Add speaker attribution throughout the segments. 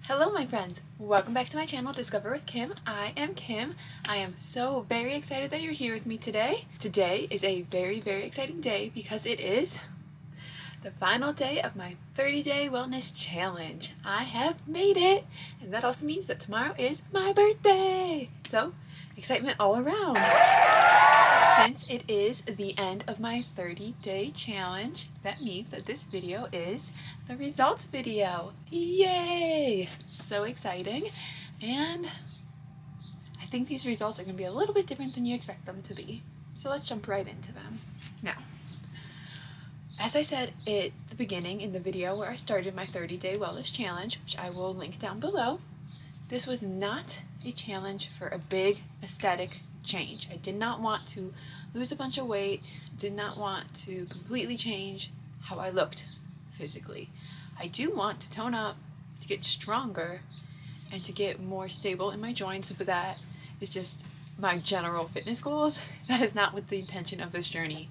Speaker 1: Hello my friends, welcome back to my channel Discover with Kim. I am Kim. I am so very excited that you're here with me today. Today is a very exciting day because it is the final day of my 30-day wellness challenge. I have made it, and that also means that tomorrow is my birthday. So excitement all around. Since it is the end of my 30-day challenge, that means that this video is the results video. Yay! So exciting. And I think these results are going to be a little bit different than you expect them to be. So let's jump right into them. Now, as I said at the beginning in the video where I started my 30-day wellness challenge, which I will link down below, this was not a challenge for a big aesthetic change. I did not want to lose a bunch of weight, did not want to completely change how I looked physically. I do want to tone up, to get stronger, and to get more stable in my joints, but that is just my general fitness goals. That is not what the intention of this journey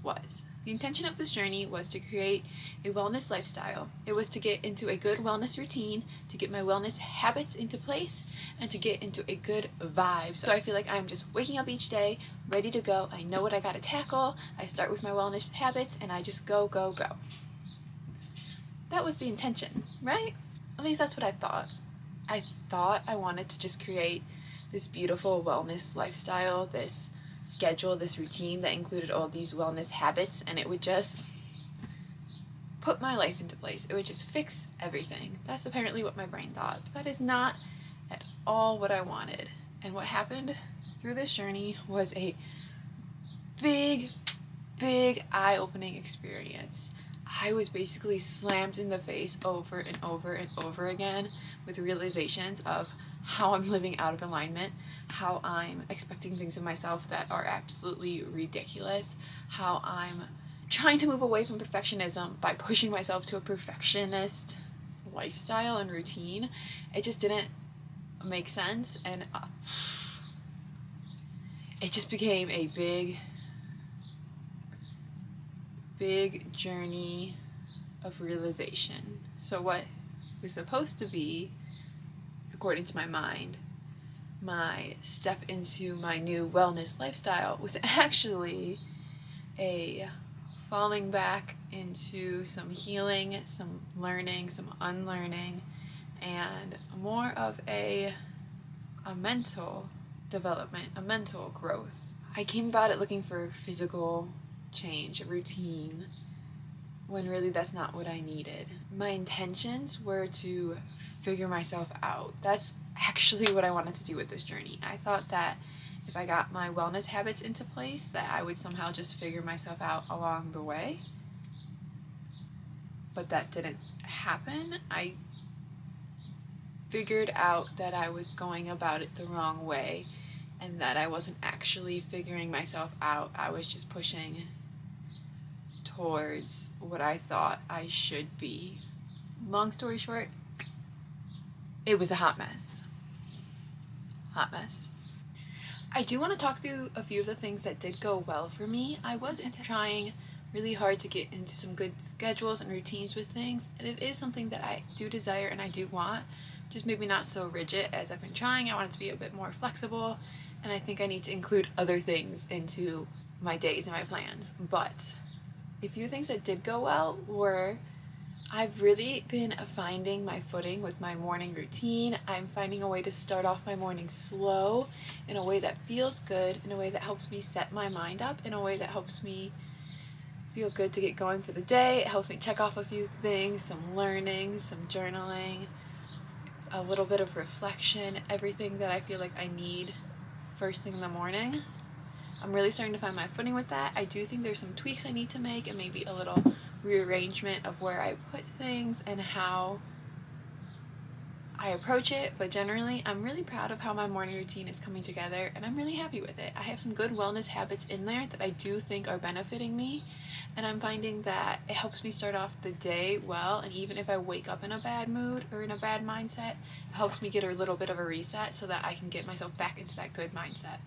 Speaker 1: was. The intention of this journey was to create a wellness lifestyle. It was to get into a good wellness routine, to get my wellness habits into place, and to get into a good vibe. So I feel like I'm just waking up each day, ready to go. I know what I gotta tackle. I start with my wellness habits, and I just go. That was the intention, right? At least that's what I thought. I thought I wanted to just create this beautiful wellness lifestyle, this schedule, this routine that included all these wellness habits, and it would just put my life into place. It would just fix everything. That's apparently what my brain thought, but that is not at all what I wanted. And what happened through this journey was a big eye-opening experience. I was basically slammed in the face over and over again with realizations of how I'm living out of alignment, how I'm expecting things of myself that are absolutely ridiculous, how I'm trying to move away from perfectionism by pushing myself to a perfectionist lifestyle and routine. It just didn't make sense, and it just became a big journey of realization. So what was supposed to be, according to my mind, my step into my new wellness lifestyle was actually a falling back into some healing, some learning, some unlearning, and more of a mental development, a mental growth. I came about it looking for physical change, a routine, when really that's not what I needed. My intentions were to figure myself out. That's actually what I wanted to do with this journey. I thought that if I got my wellness habits into place, that I would somehow just figure myself out along the way. But that didn't happen. I figured out that I was going about it the wrong way, and that I wasn't actually figuring myself out. I was just pushing towards what I thought I should be. Long story short, it was a hot mess. Hot mess. I do want to talk through a few of the things that did go well for me. I was trying really hard to get into some good schedules and routines with things, and it is something that I do desire and I do want, just maybe not so rigid as I've been trying. I want it to be a bit more flexible, and I think I need to include other things into my days and my plans. But a few things that did go well were, I've really been finding my footing with my morning routine. I'm finding a way to start off my morning slow, in a way that feels good, in a way that helps me set my mind up, in a way that helps me feel good to get going for the day. It helps me check off a few things, some learning, some journaling, a little bit of reflection, everything that I feel like I need first thing in the morning. I'm really starting to find my footing with that. I do think there's some tweaks I need to make, and maybe a little rearrangement of where I put things and how I approach it, but generally I'm really proud of how my morning routine is coming together, and I'm really happy with it. I have some good wellness habits in there that I do think are benefiting me, and I'm finding that it helps me start off the day well, and even if I wake up in a bad mood or in a bad mindset, it helps me get a little bit of a reset so that I can get myself back into that good mindset.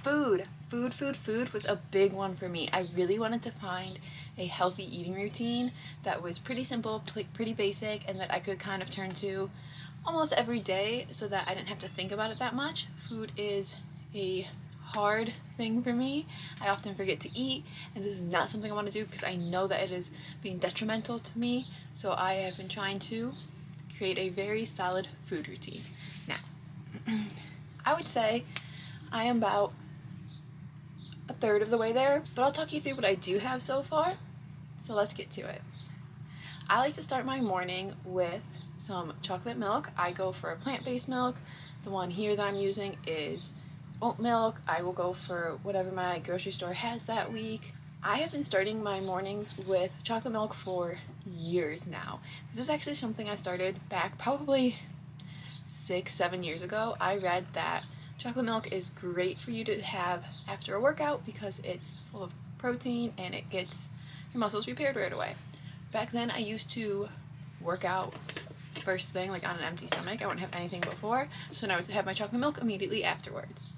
Speaker 1: Food was a big one for me. I really wanted to find a healthy eating routine that was pretty simple, pretty basic, and that I could kind of turn to almost every day so that I didn't have to think about it that much. Food is a hard thing for me. I often forget to eat, and this is not something I want to do because I know that it is being detrimental to me. So I have been trying to create a very solid food routine. Now, I would say I am about a third of the way there, but I'll talk you through what I do have so far. So let's get to it. I like to start my morning with some chocolate milk. I go for a plant-based milk. The one here that I'm using is oat milk. I will go for whatever my grocery store has that week. I have been starting my mornings with chocolate milk for years now. This is actually something I started back probably 6-7 years ago. I read that chocolate milk is great for you to have after a workout because it's full of protein and it gets your muscles repaired right away. Back then I used to work out first thing, like on an empty stomach. I wouldn't have anything before, so now I would have my chocolate milk immediately afterwards.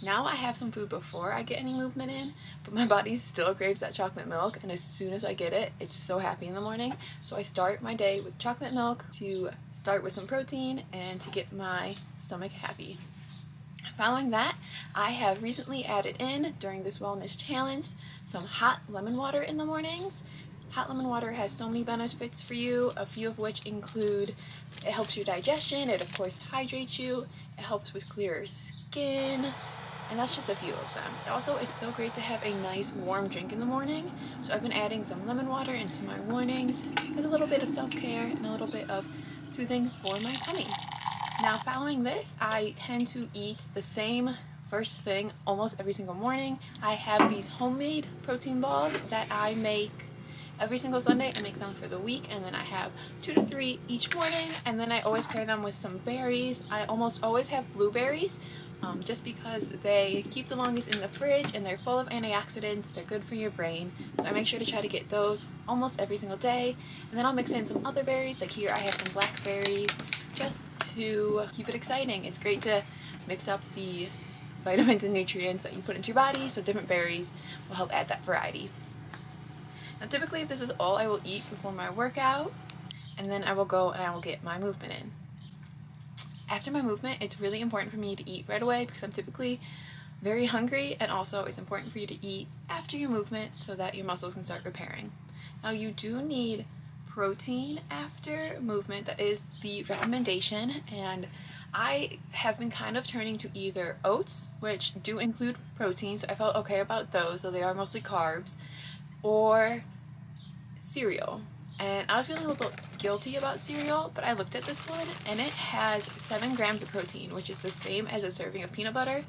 Speaker 1: Now I have some food before I get any movement in, but my body still craves that chocolate milk, and as soon as I get it, it's so happy in the morning. So I start my day with chocolate milk to start with some protein and to get my stomach happy. Following that, I have recently added in, during this wellness challenge, some hot lemon water in the mornings. Hot lemon water has so many benefits for you, a few of which include it helps your digestion, it of course hydrates you, it helps with clearer skin, and that's just a few of them. Also, it's so great to have a nice warm drink in the morning, so I've been adding some lemon water into my mornings with a little bit of self-care and a little bit of soothing for my tummy. Now, following this, I tend to eat the same first thing almost every single morning. I have these homemade protein balls that I make every single Sunday. I make them for the week, and then I have 2 to 3 each morning, and then I always pair them with some berries. I almost always have blueberries, just because they keep the longest in the fridge and they're full of antioxidants. They're good for your brain, so I make sure to try to get those almost every single day. And then I'll mix in some other berries, like here I have some blackberries, just to keep it exciting. It's great to mix up the vitamins and nutrients that you put into your body, so different berries will help add that variety. Now typically this is all I will eat before my workout, and then I will go and I will get my movement in. After my movement, it's really important for me to eat right away because I'm typically very hungry, and also it's important for you to eat after your movement so that your muscles can start repairing. Now you do need protein after movement. That is the recommendation, and I have been kind of turning to either oats, which do include protein, so I felt okay about those, though they are mostly carbs, or cereal. And I was feeling a little bit guilty about cereal, but I looked at this one and it has 7 grams of protein, which is the same as a serving of peanut butter.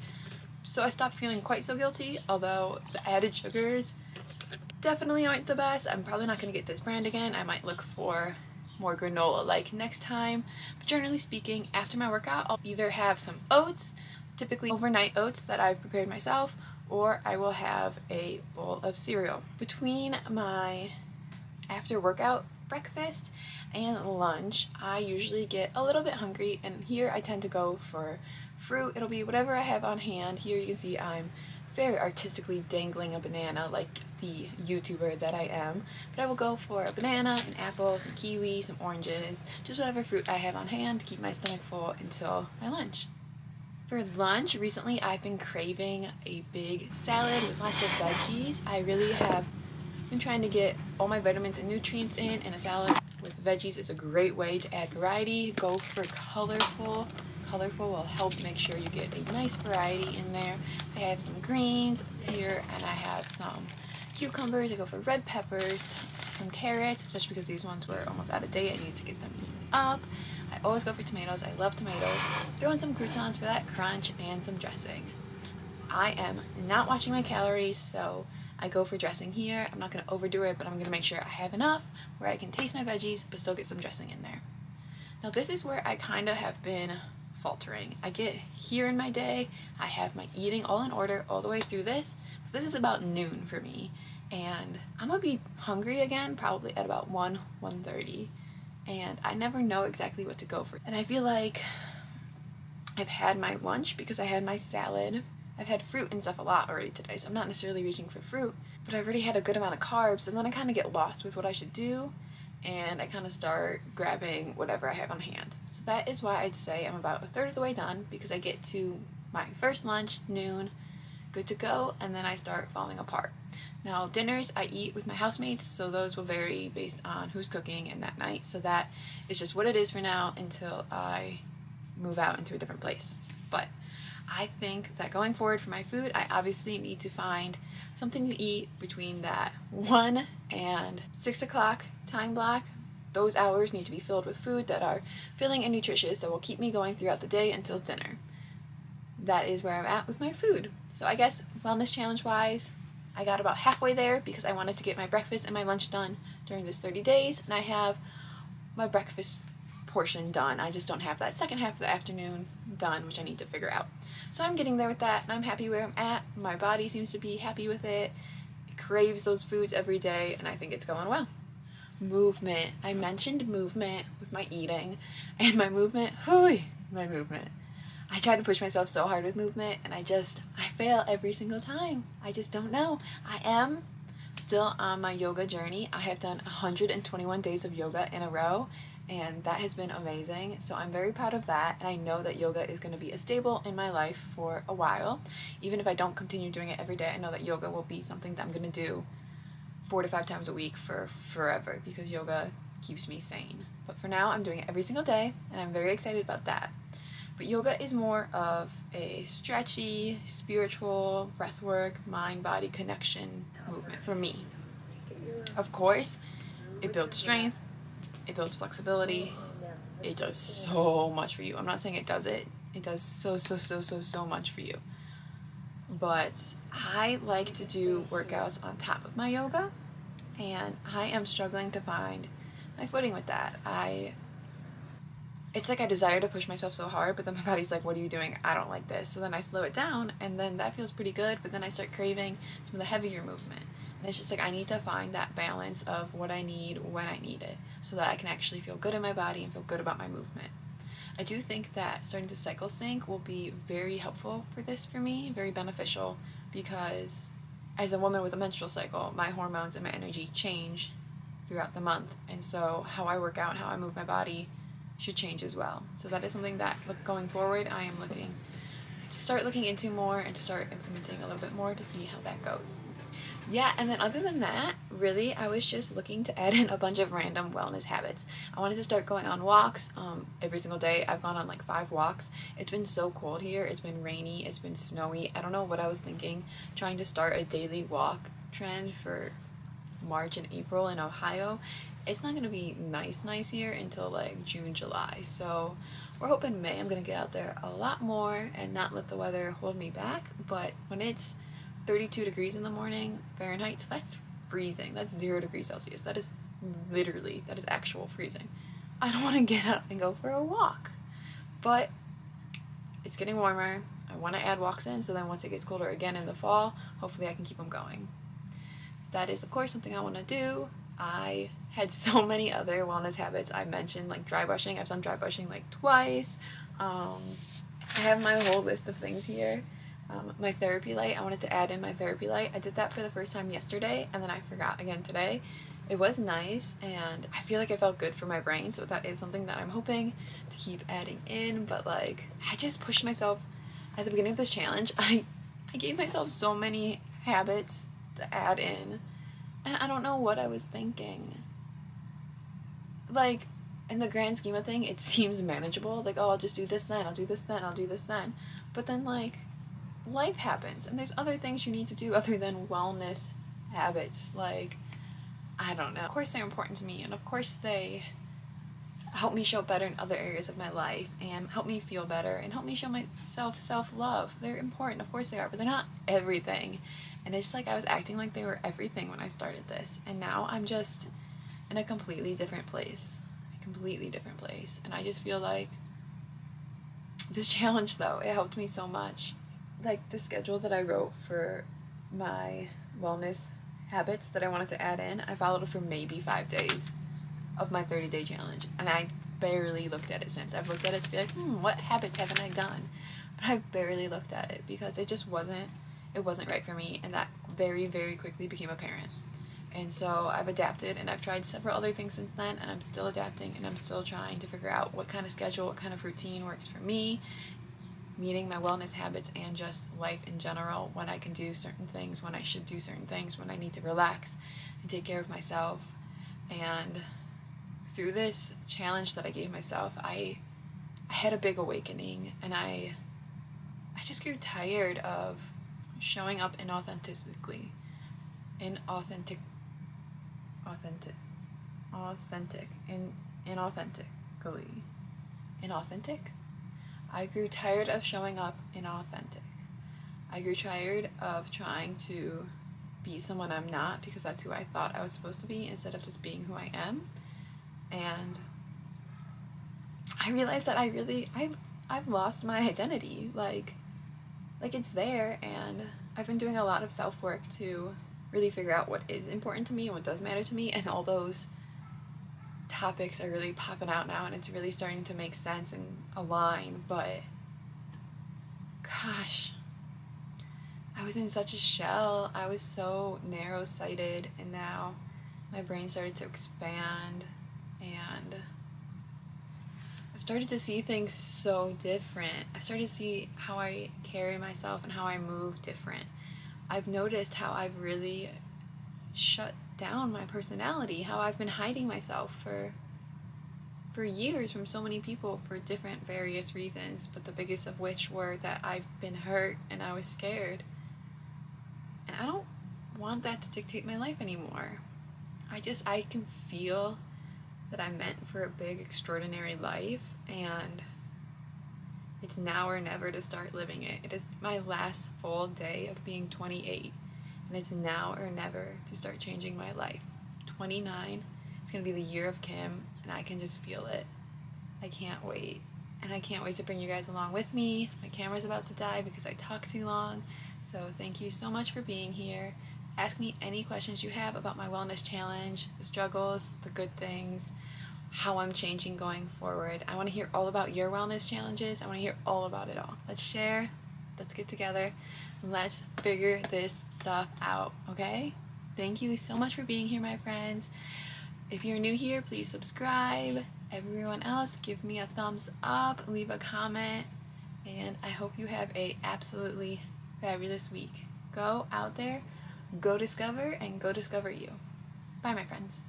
Speaker 1: So I stopped feeling quite so guilty, although the added sugars definitely aren't the best. I'm probably not going to get this brand again. I might look for more granola-like next time. But generally speaking, after my workout, I'll either have some oats, typically overnight oats that I've prepared myself, or I will have a bowl of cereal. Between my after workout breakfast and lunch, I usually get a little bit hungry, and here I tend to go for fruit. It'll be whatever I have on hand. Here you can see I'm very artistically dangling a banana like the YouTuber that I am, but I will go for a banana, an apple, some kiwi, some oranges, just whatever fruit I have on hand to keep my stomach full until my lunch. For lunch, recently I've been craving a big salad with lots of veggies. I really have been trying to get all my vitamins and nutrients in, and a salad with veggies is a great way to add variety. Go for colorful. Colorful will help make sure you get a nice variety in there. I have some greens here, and I have some cucumbers. I go for red peppers, some carrots, especially because these ones were almost out of date. I need to get them eaten up. I always go for tomatoes. I love tomatoes. Throw in some croutons for that crunch and some dressing. I am not watching my calories, so I go for dressing here. I'm not going to overdo it, but I'm going to make sure I have enough where I can taste my veggies but still get some dressing in there. Now this is where I kind of have been faltering. I get here in my day, I have my eating all in order all the way through this. This is about noon for me, and I'm going to be hungry again probably at about 1:30, and I never know exactly what to go for. And I feel like I've had my lunch because I had my salad. I've had fruit and stuff a lot already today, so I'm not necessarily reaching for fruit, but I've already had a good amount of carbs, and then I kind of get lost with what I should do, and I kind of start grabbing whatever I have on hand. So that is why I'd say I'm about a third of the way done, because I get to my first lunch, noon, good to go, and then I start falling apart. Now, dinners I eat with my housemates, so those will vary based on who's cooking and that night, so that is just what it is for now until I move out into a different place. But I think that going forward for my food, I obviously need to find something to eat between that 1 and 6 o'clock time block. Those hours need to be filled with food that are filling and nutritious that will keep me going throughout the day until dinner. That is where I'm at with my food. So I guess wellness challenge wise, I got about halfway there because I wanted to get my breakfast and my lunch done during this 30 days, and I have my breakfast portion done. I just don't have that second half of the afternoon done, which I need to figure out. So I'm getting there with that, and I'm happy where I'm at. My body seems to be happy with it. It craves those foods every day, and I think it's going well. Movement. I mentioned movement with my eating, and my movement, my movement. I try to push myself so hard with movement, and I fail every single time. I just don't know. I am still on my yoga journey. I have done 121 days of yoga in a row, and that has been amazing. So I'm very proud of that, and I know that yoga is going to be a staple in my life for a while. Even if I don't continue doing it every day, I know that yoga will be something that I'm going to do 4 to 5 times a week for forever, because yoga keeps me sane. But for now, I'm doing it every single day, and I'm very excited about that. But yoga is more of a stretchy, spiritual, breathwork, mind-body connection movement for me. Of course, it builds strength, it builds flexibility, it does so much for you. I'm not saying it does it. It does so much for you. But I like to do workouts on top of my yoga, and I am struggling to find my footing with that. It's like I desire to push myself so hard, but then my body's like, what are you doing? I don't like this. So then I slow it down, and then that feels pretty good, but then I start craving some of the heavier movement. And it's just like I need to find that balance of what I need when I need it, so that I can actually feel good in my body and feel good about my movement. I do think that starting to cycle sync will be very helpful for this for me, very beneficial, because as a woman with a menstrual cycle, my hormones and my energy change throughout the month, and so how I work out, how I move my body should change as well. So that is something that going forward I am looking to start looking into more and to start implementing a little bit more to see how that goes. Yeah, and then other than that, really, I was just looking to add in a bunch of random wellness habits. I wanted to start going on walks every single day. I've gone on like 5 walks. It's been so cold here. It's been rainy. It's been snowy. I don't know what I was thinking, trying to start a daily walk trend for March and April in Ohio. It's not going to be nice here until like June, July. So we're hoping May I'm going to get out there a lot more and not let the weather hold me back. But when it's 32 degrees in the morning Fahrenheit, so that's freezing. That's 0 degrees Celsius. That is actual freezing. I don't want to get up and go for a walk. But it's getting warmer. I want to add walks in, so then once it gets colder again in the fall, hopefully I can keep them going. So that is, of course, something I want to do. I had so many other wellness habits. I mentioned like dry brushing. I've done dry brushing like twice. I have my whole list of things here. My therapy light, I wanted to add in my therapy light. I did that for the first time yesterday, and then I forgot again today. It was nice, and I feel like I felt good for my brain, so that is something that I'm hoping to keep adding in. But like, I just pushed myself at the beginning of this challenge. I gave myself so many habits to add in, and I don't know what I was thinking. Like, in the grand scheme of things, it seems manageable. Like, oh, I'll just do this then, I'll do this then, I'll do this then. But then, like, life happens, and there's other things you need to do other than wellness habits. Like, I don't know. Of course they're important to me, and of course they help me show up better in other areas of my life, and help me feel better, and help me show myself self-love. They're important, of course they are, but they're not everything. And it's like I was acting like they were everything when I started this, and now I'm just in a completely different place. And I just feel like this challenge, though, it helped me so much. Like, the schedule that I wrote for my wellness habits that I wanted to add in, I followed it for maybe 5 days of my 30-day challenge, and I barely looked at it since. I've looked at it to be like, what habits haven't I done? but I barely looked at it because it wasn't right for me, and that very, very quickly became apparent. And so I've adapted, and I've tried several other things since then, and I'm still adapting, and I'm still trying to figure out what kind of schedule, what kind of routine works for me, meeting my wellness habits and just life in general, when I can do certain things, when I should do certain things, when I need to relax and take care of myself. And through this challenge that I gave myself, I had a big awakening, and I just grew tired of showing up inauthentically. I grew tired of showing up inauthentic. I grew tired of trying to be someone I'm not because that's who I thought I was supposed to be, instead of just being who I am. And I realized that I've lost my identity. Like it's there, and I've been doing a lot of self-work to really figure out what is important to me and what does matter to me, and all those topics are really popping out now, and it's really starting to make sense and align. But gosh, I was in such a shell. I was so narrow-sighted, and now my brain started to expand, and I've started to see things so different. I started to see how I carry myself and how I move different. I've noticed how I've really shut down my personality, how I've been hiding myself for years from so many people for different various reasons, but the biggest of which were that I've been hurt and I was scared. And I don't want that to dictate my life anymore. I can feel that I'm meant for a big, extraordinary life, and it's now or never to start living it. It is my last full day of being 28, and it's now or never to start changing my life. 29, it's going to be the year of Kim, and I can just feel it. I can't wait. And I can't wait to bring you guys along with me. My camera's about to die because I talk too long. So thank you so much for being here. Ask me any questions you have about my wellness challenge, the struggles, the good things, how I'm changing going forward. I want to hear all about your wellness challenges. I want to hear all about it all. Let's share. Let's get together. Let's figure this stuff out, okay? Thank you so much for being here, my friends. If you're new here, please subscribe. Everyone else, give me a thumbs up, leave a comment, and I hope you have a absolutely fabulous week. Go out there, go discover, and go discover you. Bye, my friends.